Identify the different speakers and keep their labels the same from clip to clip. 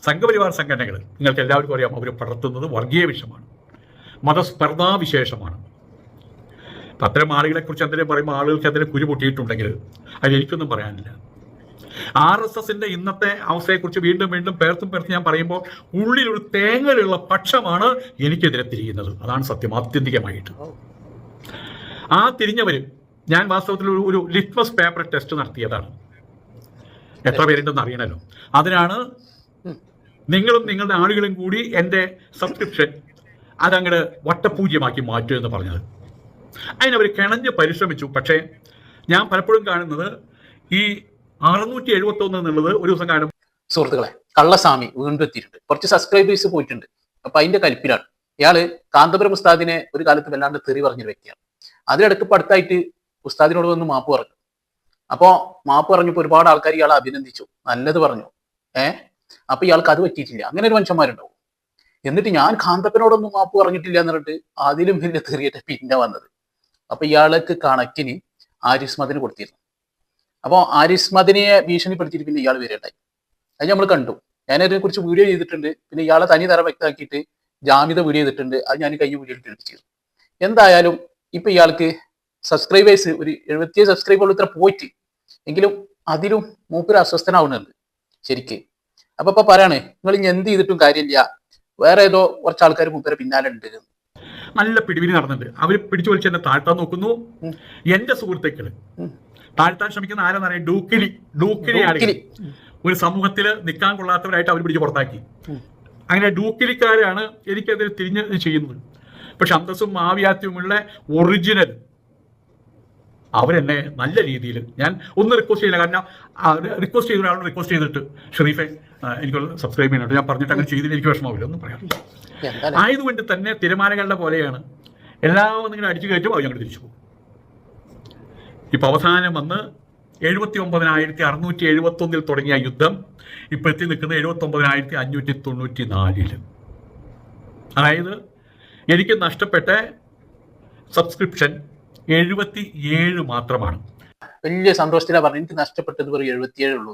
Speaker 1: സംഘപരിവാർ സംഘടനകൾ നിങ്ങൾക്ക് എല്ലാവർക്കും അറിയാം, അവർ പടർത്തുന്നത് വർഗീയ വിഷമാണ്, മതസ്പർദ്ധാവിശേഷമാണ്. അത്തരം ആളുകളെക്കുറിച്ച് എന്തെങ്കിലും പറയുമ്പോൾ ആളുകൾക്ക് എന്തെങ്കിലും കുരു പൊട്ടിയിട്ടുണ്ടെങ്കിൽ അതിലെനിക്കൊന്നും പറയാനില്ല. RSSന്റെ ഇന്നത്തെ അവസ്ഥയെക്കുറിച്ച് വീണ്ടും വീണ്ടും പേർത്ത് ഞാൻ പറയുമ്പോൾ ഉള്ളിലൊരു തേങ്ങലുള്ള പക്ഷമാണ് എനിക്കെതിരെ തിരിയുന്നത്. അതാണ് സത്യം. ആത്യന്തികമായിട്ട് ആ തിരിഞ്ഞവർ, ഞാൻ വാസ്തവത്തിൽ ഒരു ലിറ്റ്മസ് പേപ്പർ ടെസ്റ്റ് നടത്തിയതാണ്. എത്ര പേരുണ്ടെന്ന് അറിയണമല്ലോ. അതിനാണ് നിങ്ങളും നിങ്ങളുടെ ആളുകളും കൂടി എൻ്റെ സബ്സ്ക്രിപ്ഷൻ അതങ്ങോട്ട് വട്ടപൂജ്യമാക്കി മാറ്റുക എന്ന് പറഞ്ഞത്. അതിനവർ കിണഞ്ഞ് പരിശ്രമിച്ചു. പക്ഷേ ഞാൻ പലപ്പോഴും കാണുന്നത് ഈ 671 എന്നുള്ളത് ഒരു ദിവസം കാണും.
Speaker 2: സുഹൃത്തുക്കളെ, കള്ളസ്വാമി വീണ്ടും എത്തിയിട്ടുണ്ട്. കുറച്ച് സബ്സ്ക്രൈബേഴ്സ് പോയിട്ടുണ്ട്. അപ്പൊ അതിന്റെ കലിപ്പിലാണ്. ഇയാള് കാന്തപുരം ഉസ്താദിനെ ഒരു കാലത്ത് വല്ലാണ്ട് തെറി പറഞ്ഞൊരു വ്യക്തിയാണ്. അതിനിടയ്ക്ക് അടുത്തായിട്ട് ഉസ്താദിനോട് വന്ന് മാപ്പ് പറഞ്ഞു. അപ്പോ മാപ്പ് പറഞ്ഞപ്പോൾ ഒരുപാട് ആൾക്കാർ ഇയാളെ അഭിനന്ദിച്ചു, നല്ലത് പറഞ്ഞു. അപ്പൊ ഇയാൾക്ക് അത് പറ്റിയിട്ടില്ല. അങ്ങനെ ഒരു മനുഷ്യന്മാരുണ്ടാവും. എന്നിട്ട് ഞാൻ കാന്തപ്പനോടൊന്നും മാപ്പ് പറഞ്ഞിട്ടില്ല എന്ന് പറഞ്ഞിട്ട് അതിലും വലിയ തെറിയേറ്റ പിന്നെ വന്നത്. അപ്പൊ ഇയാൾക്ക് കണക്കിന് ആരിസ് മദിന് കൊടുത്തിരുന്നു. അപ്പോൾ ആരിസ് മദിനിയെ ഭീഷണിപ്പെടുത്തിയിട്ട് പിന്നെ ഇയാൾ വരേണ്ടായി. അത് നമ്മൾ കണ്ടു. ഞാനതിനെ കുറിച്ച് വീഡിയോ ചെയ്തിട്ടുണ്ട്. പിന്നെ ഇയാളെ തനി തരം വ്യക്തമാക്കിയിട്ട് ജാമ്യത വീഡിയോ ചെയ്തിട്ടുണ്ട്. അത് ഞാൻ കഴിഞ്ഞ വീഡിയോയിൽ കേൾപ്പിച്ചിരുന്നു. എന്തായാലും ഇപ്പൊ ഇയാൾക്ക് സബ്സ്ക്രൈബേഴ്സ് ഒരു 77 സബ്സ്ക്രൈബർ ഇത്ര പോയിട്ട് എങ്കിലും അതിലും മൂപ്പര് അസ്വസ്ഥനാവുന്നുണ്ട് ശരിക്ക്. അപ്പൊ പറയണേ, നിങ്ങൾ ഇനി എന്ത് ചെയ്തിട്ടും കാര്യമില്ല, വേറെ ഏതോ കുറച്ച് ആൾക്കാർ മൂപ്പരെ പിന്നാലെ ഉണ്ട്.
Speaker 1: നല്ല പിടിപിടി നടന്നിട്ടുണ്ട്. അവർ പിടിച്ചു വലിച്ച് എന്നെ താഴ്ത്താൻ നോക്കുന്നു. എന്റെ സുഹൃത്തുക്കള് താഴ്ത്താൻ ശ്രമിക്കുന്ന ആരെന്നറിയാം, ഡൂക്കിലി ആളുകൾ. ഒരു സമൂഹത്തിൽ നിൽക്കാൻ കൊള്ളാത്തവരായിട്ട് അവർ പിടിച്ച് പുറത്താക്കി. അങ്ങനെ ഡൂക്കിലിക്കാരാണ് എനിക്കതിൽ തിരിഞ്ഞ് ചെയ്യുന്നത്. പക്ഷെ അന്തസ്സും ആവിയാത്യവുമുള്ള ഒറിജിനൽ അവരെന്നെ നല്ല രീതിയിൽ, ഞാൻ ഒന്ന് റിക്വസ്റ്റ് ചെയ്യില്ല. കാരണം റിക്വസ്റ്റ് ചെയ്ത ഒരാളോട് റിക്വസ്റ്റ് ചെയ്തിട്ട് ഷെറീഫെ എനിക്കൊന്ന് സബ്സ്ക്രൈബ് ചെയ്യാനായിട്ട് ഞാൻ പറഞ്ഞിട്ട് അങ്ങനെ ചെയ്തില്ല, എനിക്ക് വിഷമമില്ല, ഒന്നും പറയാറില്ല. ആയതുകൊണ്ട് തന്നെ തിരമാലകളുടെ പോലെയാണ്. എല്ലാവരും നിങ്ങൾ അടിച്ചു കയറ്റും, അവർ ഞങ്ങൾ തിരിച്ചു പോകും. ഇപ്പൊ അവസാനം വന്ന് 79,671 തുടങ്ങിയ യുദ്ധം ഇപ്പൊ എത്തി നിൽക്കുന്നത് 79,594. അതായത് എനിക്ക് നഷ്ടപ്പെട്ട സബ്സ്ക്രിപ്ഷൻ 77 മാത്രമാണ്.
Speaker 2: വലിയ സന്തോഷത്തിലാണ് പറഞ്ഞു. എനിക്ക് നഷ്ടപ്പെട്ടത് വെറും 77 ഉള്ളൂ.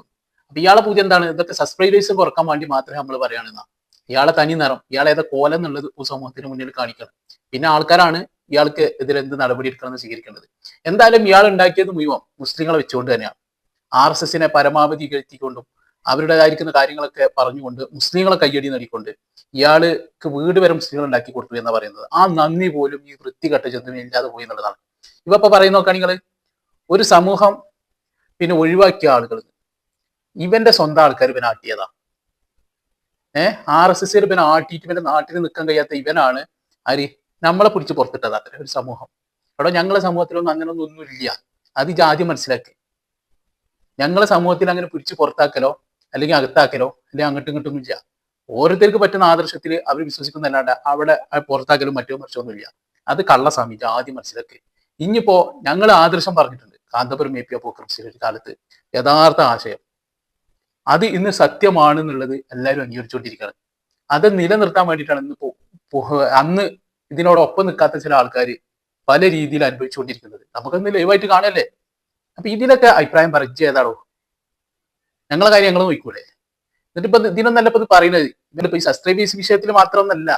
Speaker 2: അപ്പൊ ഇയാളെ പൂജ എന്താണ്? ഇതൊക്കെ സബ്സ്ക്രൈബേഴ്സ് കുറക്കാൻ വേണ്ടി മാത്രമേ നമ്മൾ പറയുകയാണെന്നാ. ഇയാളെ തനി നിറം, ഇയാളെ ഏതാ കോലം എന്നുള്ളത് സമൂഹത്തിന് മുന്നിൽ കാണിക്കണം. പിന്നെ ആൾക്കാരാണ് ഇയാൾക്ക് എതിരെന്ത് നടപടി എടുക്കണമെന്ന് സ്വീകരിക്കേണ്ടത്. എന്തായാലും ഇയാൾ ഉണ്ടാക്കിയത് മുഴുവൻ മുസ്ലിങ്ങളെ വെച്ചുകൊണ്ട് തന്നെയാണ്. RSSനെ പരമാവധി കെടുത്തിക്കൊണ്ടും അവരുടേതായിരിക്കുന്ന കാര്യങ്ങളൊക്കെ പറഞ്ഞുകൊണ്ട് മുസ്ലിങ്ങളെ കയ്യടി നേടിക്കൊണ്ട് ഇയാൾക്ക് വീട് വരെ മുസ്ലിങ്ങൾ ഉണ്ടാക്കി കൊടുത്തു എന്ന് പറയുന്നത്. ആ നന്ദി പോലും ഈ വൃത്തികെട്ട ജന്തുവിന് ഇല്ലാതെ പോയി എന്നുള്ളതാണ്. ഇവപ്പൊ പറയുന്ന നോക്കുകയാണെങ്കിൽ ഒരു സമൂഹം പിന്നെ ഒഴിവാക്കിയ ആളുകൾ ഇവന്റെ സ്വന്തം ആൾക്കാർ ഇവനെ ആട്ടിയതാ. RSS പിന്നെ ആട്ടിയിട്ട് ഇവന്റെ നാട്ടിൽ നിൽക്കാൻ കഴിയാത്ത ഇവനാണ് ആര് നമ്മളെ പിടിച്ച് പുറത്തിട്ടത്. അത്ര ഒരു സമൂഹം. അവിടെ ഞങ്ങളെ സമൂഹത്തിലൊന്നും അങ്ങനൊന്നും ഒന്നുമില്ല. അത് ആദ്യം മനസ്സിലാക്കി. ഞങ്ങളെ സമൂഹത്തിൽ അങ്ങനെ പിടിച്ച് പുറത്താക്കലോ അല്ലെങ്കിൽ അകത്താക്കലോ അല്ലെങ്കിൽ അങ്ങോട്ടും ഇങ്ങോട്ടൊന്നും ഇല്ല. ഓരോരുത്തർക്ക് പറ്റുന്ന ആദർശത്തിൽ അവർ വിശ്വസിക്കുന്നല്ലാണ്ട് അവിടെ പുറത്താക്കലും മറ്റോ മറിച്ചൊന്നുമില്ല. അത് കള്ളസ്വാമി ആദ്യം മനസ്സിലാക്കി. ഇനിയിപ്പോ ഞങ്ങൾ ആദർശം പറഞ്ഞിട്ടുണ്ട്. കാന്തപുരം AP അപ്പോക്രിപ്സിൽ ഒരു കാലത്ത് യഥാർത്ഥ ആശയം അത് ഇന്ന് സത്യമാണെന്നുള്ളത് എല്ലാവരും അംഗീകരിച്ചുകൊണ്ടിരിക്കുകയാണ്. അത് നിലനിർത്താൻ വേണ്ടിയിട്ടാണ് ഇന്നിപ്പോ അന്ന് ഇതിനോടൊപ്പം നിൽക്കാത്ത ചില ആൾക്കാർ പല രീതിയിൽ അനുഭവിച്ചുകൊണ്ടിരിക്കുന്നത്. നമുക്കൊന്ന് ലൈവായിട്ട് കാണല്ലേ. അപ്പൊ ഇതിലൊക്കെ അഭിപ്രായം പറഞ്ഞു ഏതാണോ? ഞങ്ങളെ കാര്യം ഞങ്ങൾ നോക്കൂലേ? എന്നിട്ടിപ്പോ ഇതിനൊന്നല്ല ഇപ്പൊ ഇത് പറയുന്നത്. ഇവരിപ്പോ ഈ സബ്സ്ക്രൈബേഴ്സ് വിഷയത്തിൽ മാത്രമൊന്നല്ല,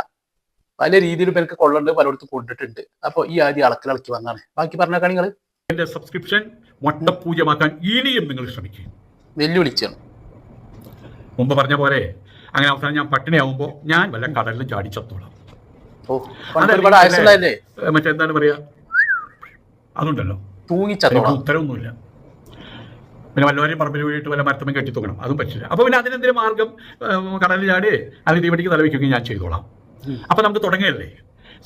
Speaker 2: പല രീതിയിലും ഇവർക്ക് കൊള്ളുണ്ട്, പലയിടത്തും കൊണ്ടിട്ടുണ്ട്. അപ്പൊ ഈ ആദ്യം ഇളക്കി വന്നാണ്. ബാക്കി പറഞ്ഞേക്കാണ് നിങ്ങൾ
Speaker 1: എന്റെ സബ്സ്ക്രിപ്ഷൻ വട്ടപൂജമാക്കാൻ ഇനിയും നിങ്ങൾ ശ്രമിക്കും.
Speaker 2: വെല്ലുവിളിച്ചാണ്.
Speaker 1: മുമ്പ് പറഞ്ഞ പോലെ അങ്ങനെ അവസാനം ഞാൻ പട്ടിണിയാവുമ്പോ ഞാൻ വല്ല കടലിലും ചാടിച്ചത്തോളാം. മറ്റെന്താണ് പറയാ, അതുണ്ടല്ലോ, ഉത്തരവൊന്നുമില്ല. പിന്നെ വല്ലവരെയും പറമ്പിൽ വീട്ട് വല്ല മരത്തമ്മ കെട്ടിത്തൂക്കണം, അതും പറ്റില്ല. അപ്പൊ പിന്നെ അതിനെന്തെങ്കിലും മാർഗം, കടലിൽ ചാടി അല്ലെങ്കിൽ തീവണ്ടിക്ക് തലവെക്കുകയും ഞാൻ ചെയ്തോളാം. അപ്പൊ നമുക്ക് തുടങ്ങിയല്ലേ.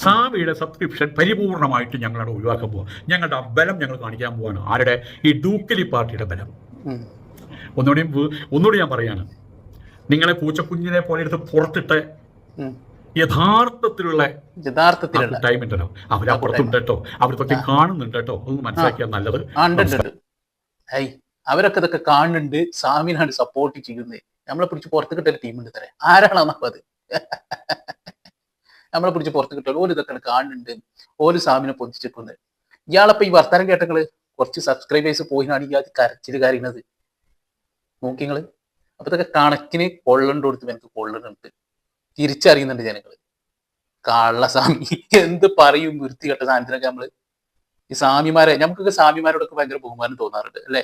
Speaker 1: സ്വാമിയുടെ സബ്സ്ക്രിപ്ഷൻ പരിപൂർണമായിട്ട് ഞങ്ങളവിടെ ഒഴിവാക്കാൻ പോവാം. ഞങ്ങളുടെ ബലം ഞങ്ങൾ കാണിക്കാൻ പോവാണ്. ആരുടെ? ഈ ഡൂക്കലി പാർട്ടിയുടെ ബലം. ഒന്നുകൂടി ഞാൻ പറയാണ്, നിങ്ങളെ പൂച്ചക്കുഞ്ഞിനെ പോലെ എടുത്ത് പുറത്തിട്ട് യഥാർത്ഥത്തിലുള്ള ടൈം ഉണ്ടല്ലോ, അവരപ്പുറത്തുണ്ട് കേട്ടോ, അവരൊക്കെ കാണുന്നുണ്ട് കേട്ടോ, ഒന്ന് മനസ്സിലാക്കിയാൽ നല്ലത്.
Speaker 2: അവരൊക്കെ ഇതൊക്കെ കാണുന്നുണ്ട്, സ്വാമിനാണ് സപ്പോർട്ട് ചെയ്യുന്നത്. നമ്മളെ പിടിച്ച് പുറത്ത് കിട്ടിയ ടീമുണ്ട് തരാം. ആരാണെന്നപ്പോ അത് നമ്മളെ പിടിച്ച് പുറത്ത് കിട്ടുക. ഓല് ഇതൊക്കെ കാണുന്നുണ്ട്, ഓല് സ്വാമിനെ പൊതിച്ചെക്കുന്നത്. ഇയാളപ്പോ ഈ വർത്താനം കേട്ടങ്ങള് കുറച്ച് സബ്സ്ക്രൈബേഴ്സ് പോയിനാണ് ഈ അത് കരച്ചില് കാര്യങ്ങളത് നോക്കിങ്ങള്. അപ്പൊ ഇതൊക്കെ കണക്കിന് കൊള്ളണ്ട് കൊടുത്ത് എനിക്ക് കൊള്ളുന്നുണ്ട്, തിരിച്ചറിയുന്നുണ്ട് ജനങ്ങൾ. കള്ളസ്വാമി എന്ത് പറയും വൃത്തികെട്ട സാധനത്തിനൊക്കെ നമ്മള്. ഈ സ്വാമിമാരെ, നമുക്കൊക്കെ സ്വാമിമാരോടൊക്കെ ഭയങ്കര ബഹുമാനം തോന്നാറുണ്ട് അല്ലെ.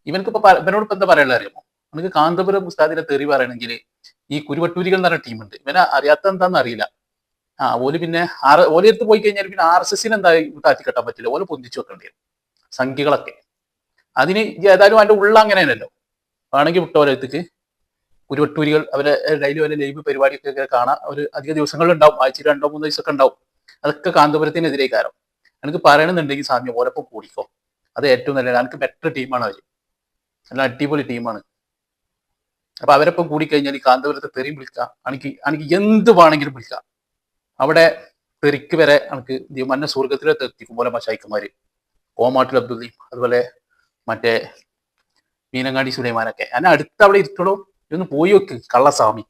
Speaker 2: ഇവനക്ക് ഇവനോട് ഇപ്പൊ എന്താ പറയാനുള്ള അറിയാമോ? നമുക്ക് കാന്തപുരം ഉസ്താദിനെ തെറി പറയണമെങ്കിൽ ഈ കുരുവട്ടൂരികൾ എന്ന് പറഞ്ഞ ടീമുണ്ട്, ഇവനെ അറിയാത്ത എന്താണെന്ന് അറിയില്ല. ഓല് പിന്നെ ഓല് എടുത്ത് പോയി കഴിഞ്ഞാൽ പിന്നെ RSSന് എന്താ താഴ്ത്തിക്കെട്ടാൻ പറ്റില്ല, ഓല് പൊന്തിച്ചു വെക്കേണ്ടി വരും സംഖ്യകളൊക്കെ. അതിന് ഏതായാലും അതിന്റെ ഉള്ള അങ്ങനെയല്ലോ, വേണമെങ്കിൽ വിട്ടോലത്തേക്ക് കുരുവട്ടൂരികൾ അവരെ ഡെയിലി വരെ ലൈവ് പരിപാടിയൊക്കെ കാണാം. ഒരു അധിക ദിവസങ്ങളുണ്ടാവും, ആഴ്ചയിൽ 2-3 ദിവസമൊക്കെ ഉണ്ടാവും. അതൊക്കെ കാന്തപുരത്തിനെതിരെ കാരണം. എനിക്ക് പറയണമെന്നുണ്ടെങ്കിൽ സാമ്യം ഓരപ്പം കൂടിക്കോ, അത് ഏറ്റവും നല്ലത്. എനിക്ക് ബെറ്റർ ടീമാണ് അവർ, നല്ല അടിപൊളി ടീമാണ്. അപ്പൊ അവരപ്പം കൂടിക്കഴിഞ്ഞാൽ ഈ കാന്തപുരത്തെ തെറിയും വിളിക്കാം, എനിക്ക് എന്ത് വേണമെങ്കിലും വിളിക്കാം. അവിടെ തെറിക്ക് വരെ എനിക്ക് മന്ന സ്വർഗത്തിലേക്ക് എത്തിക്കും പോലെ മഷായിക്കുമാര്, കോമാട്ടിൽ അബ്ദുള്ളയും അതുപോലെ മറ്റേ മീനങ്ങാടി സുലൈമാനൊക്കെ. ഞാൻ അടുത്ത് അവിടെ ഇരുത്തണോ, ഇതൊന്ന് പോയി വെക്ക് കള്ളസ്വാമി.